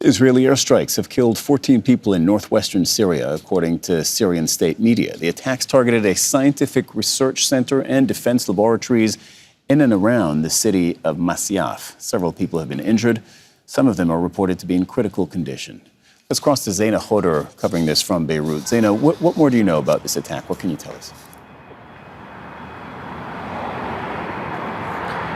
Israeli airstrikes have killed 14 people in northwestern Syria, according to Syrian state media. The attacks targeted a scientific research center and defense laboratories in and around the city of Masyaf. Several people have been injured. Some of them are reported to be in critical condition. Let's cross to Zeina Khodr, covering this from Beirut. Zeina, what more do you know about this attack? What can you tell us?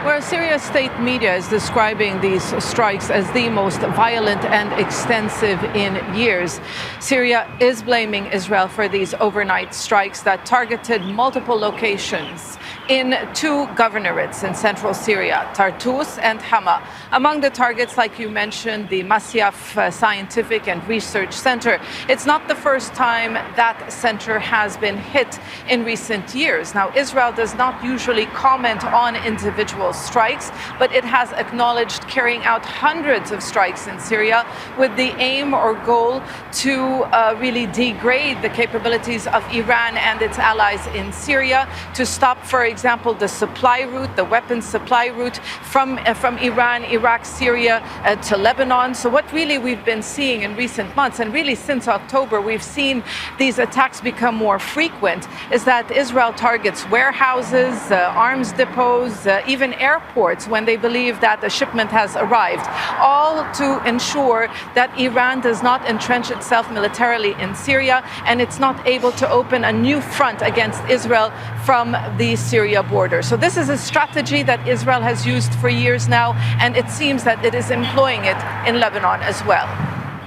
Well, Syria's state media is describing these strikes as the most violent and extensive in years. Syria is blaming Israel for these overnight strikes that targeted multiple locations in two governorates in central Syria, Tartus and Hama. Among the targets, like you mentioned, the Masyaf Scientific and Research Center. It's not the first time that center has been hit in recent years. Now, Israel does not usually comment on individual strikes, but it has acknowledged carrying out hundreds of strikes in Syria with the aim or goal to really degrade the capabilities of Iran and its allies in Syria, to stop, for example, the supply route, the weapons supply route from Iran, Iraq, Syria to Lebanon. So what really we've been seeing in recent months, and really since October, we've seen these attacks become more frequent, is that Israel targets warehouses, arms depots, even airports when they believe that a shipment has arrived, all to ensure that Iran does not entrench itself militarily in Syria and it's not able to open a new front against Israel from the Syria border. So this is a strategy that Israel has used for years now, and it seems that it is employing it in Lebanon as well.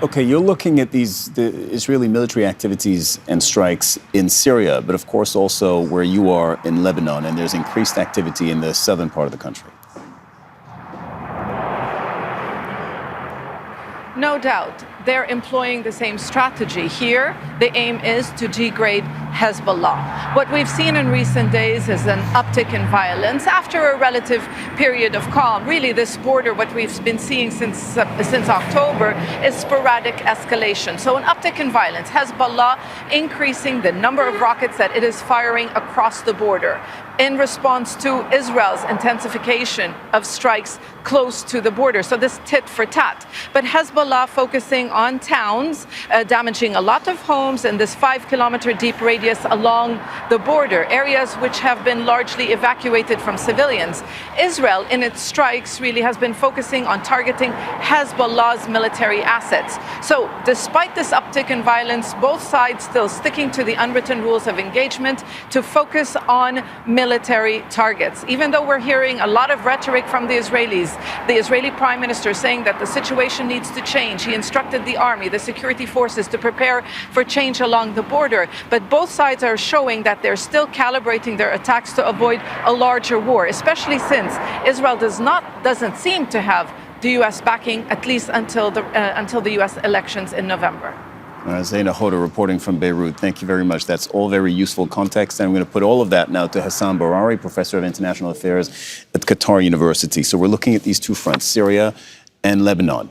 Okay, you're looking at the Israeli military activities and strikes in Syria, but of course also where you are in Lebanon, and there's increased activity in the southern part of the country. No doubt. They're employing the same strategy. Here, the aim is to degrade Hezbollah. What we've seen in recent days is an uptick in violence after a relative period of calm. Really, this border, what we've been seeing since October, is sporadic escalation. So an uptick in violence. Hezbollah increasing the number of rockets that it is firing across the border in response to Israel's intensification of strikes close to the border. So this tit for tat. But Hezbollah focusing on towns, damaging a lot of homes in this 5-kilometer deep radius along the border, areas which have been largely evacuated from civilians. Israel, in its strikes, really has been focusing on targeting Hezbollah's military assets. So despite this uptick in violence, both sides still sticking to the unwritten rules of engagement to focus on military targets. Even though we're hearing a lot of rhetoric from the Israelis, the Israeli prime minister saying that the situation needs to change. He instructed the army, the security forces to prepare for change along the border. But both sides are showing that they're still calibrating their attacks to avoid a larger war, especially since Israel doesn't seem to have the U.S. backing, at least until the U.S. elections in November. Zeina Khodr reporting from Beirut. Thank you very much. That's all very useful context. And I'm going to put all of that now to Hassan Barari, Professor of International Affairs at Qatar University. So we're looking at these two fronts, Syria and Lebanon.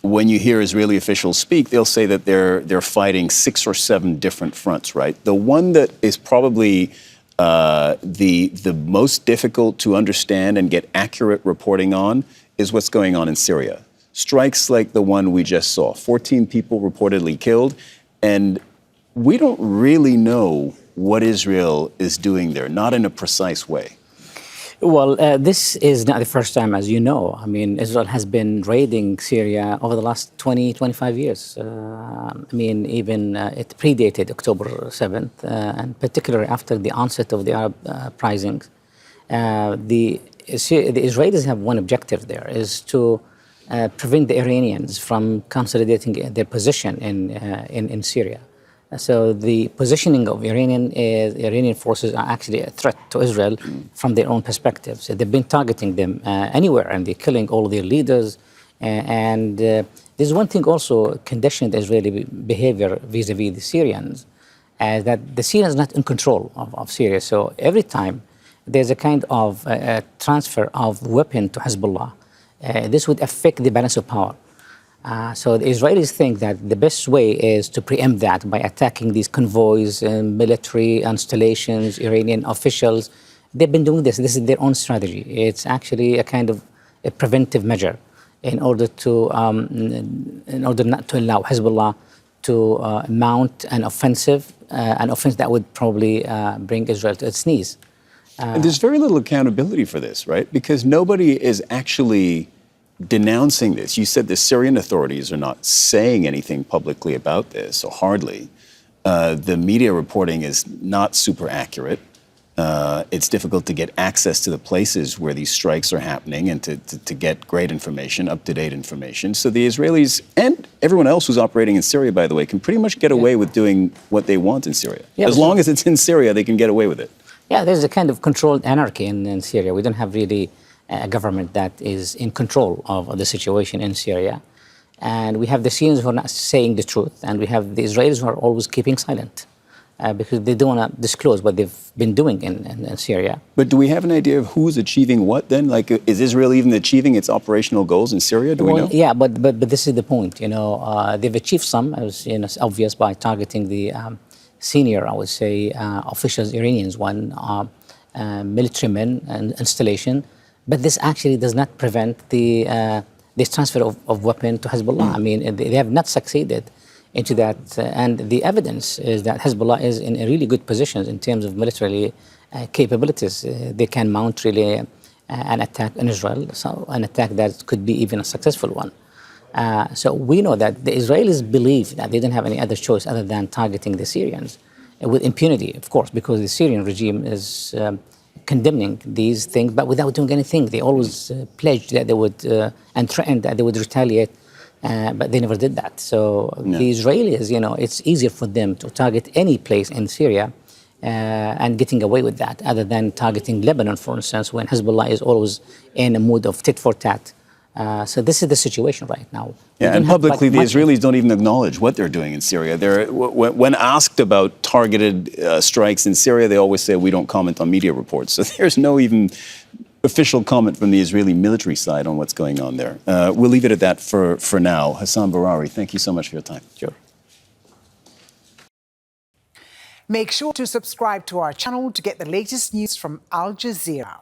When you hear Israeli officials speak, they'll say that they're fighting 6 or 7 different fronts, right? The one that is probably the most difficult to understand and get accurate reporting on is what's going on in Syria. Strikes like the one we just saw, 14 people reportedly killed, and we don't really know what Israel is doing there, not in a precise way. Well, this is not the first time, as you know. I mean, Israel has been raiding Syria over the last 20, 25 years. Even it predated October 7th, and particularly after the onset of the Arab uprisings. The Israelis have one objective there, is to prevent the Iranians from consolidating their position in Syria. So the positioning of Iranian forces are actually a threat to Israel from their own perspective. So they've been targeting them anywhere, and they're killing all their leaders. And there's one thing also conditioning the Israeli behavior vis-a-vis the Syrians, that the Syrians are not in control of Syria. So every time there's a kind of transfer of weapon to Hezbollah, this would affect the balance of power. So the Israelis think that the best way is to preempt that by attacking these convoys, military installations, Iranian officials. They've been doing this. This is their own strategy. It's actually a kind of a preventive measure. in order not to allow Hezbollah to mount an offense that would probably bring Israel to its knees. And there's very little accountability for this, right? Because nobody is actually denouncing this. You said the Syrian authorities are not saying anything publicly about this, or hardly. The media reporting is not super accurate. It's difficult to get access to the places where these strikes are happening and to get great information, up-to-date information. So the Israelis and everyone else who's operating in Syria, by the way, can pretty much get away with doing what they want in Syria. As long as it's in Syria, they can get away with it. Yeah, there's a kind of controlled anarchy in Syria. We don't have really a government that is in control of the situation in Syria. And we have the Syrians who are not saying the truth, and we have the Israelis who are always keeping silent because they don't want to disclose what they've been doing in Syria. But do we have an idea of who's achieving what then? Like, is Israel even achieving its operational goals in Syria? Do we know? Yeah, but this is the point. They've achieved some, as it's obvious, by targeting the senior, I would say, officials, Iranians, military men and installation. But this actually does not prevent this transfer of weapon to Hezbollah. I mean, they have not succeeded into that. And the evidence is that Hezbollah is in a really good position in terms of military capabilities. They can mount really an attack on Israel, so an attack that could be even a successful one. So we know that the Israelis believe that they don't have any other choice other than targeting the Syrians with impunity, of course, because the Syrian regime is condemning these things, but without doing anything. They always pledged that they would and threatened that they would retaliate, but they never did that. So the Israelis, it's easier for them to target any place in Syria and getting away with that, other than targeting Lebanon, for instance, when Hezbollah is always in a mood of tit for tat. So this is the situation right now. Yeah, and publicly, the Israelis don't even acknowledge what they're doing in Syria. When asked about targeted strikes in Syria, they always say, we don't comment on media reports. So there's no even official comment from the Israeli military side on what's going on there. We'll leave it at that for now. Hassan Barari, thank you so much for your time. Sure. Make sure to subscribe to our channel to get the latest news from Al Jazeera.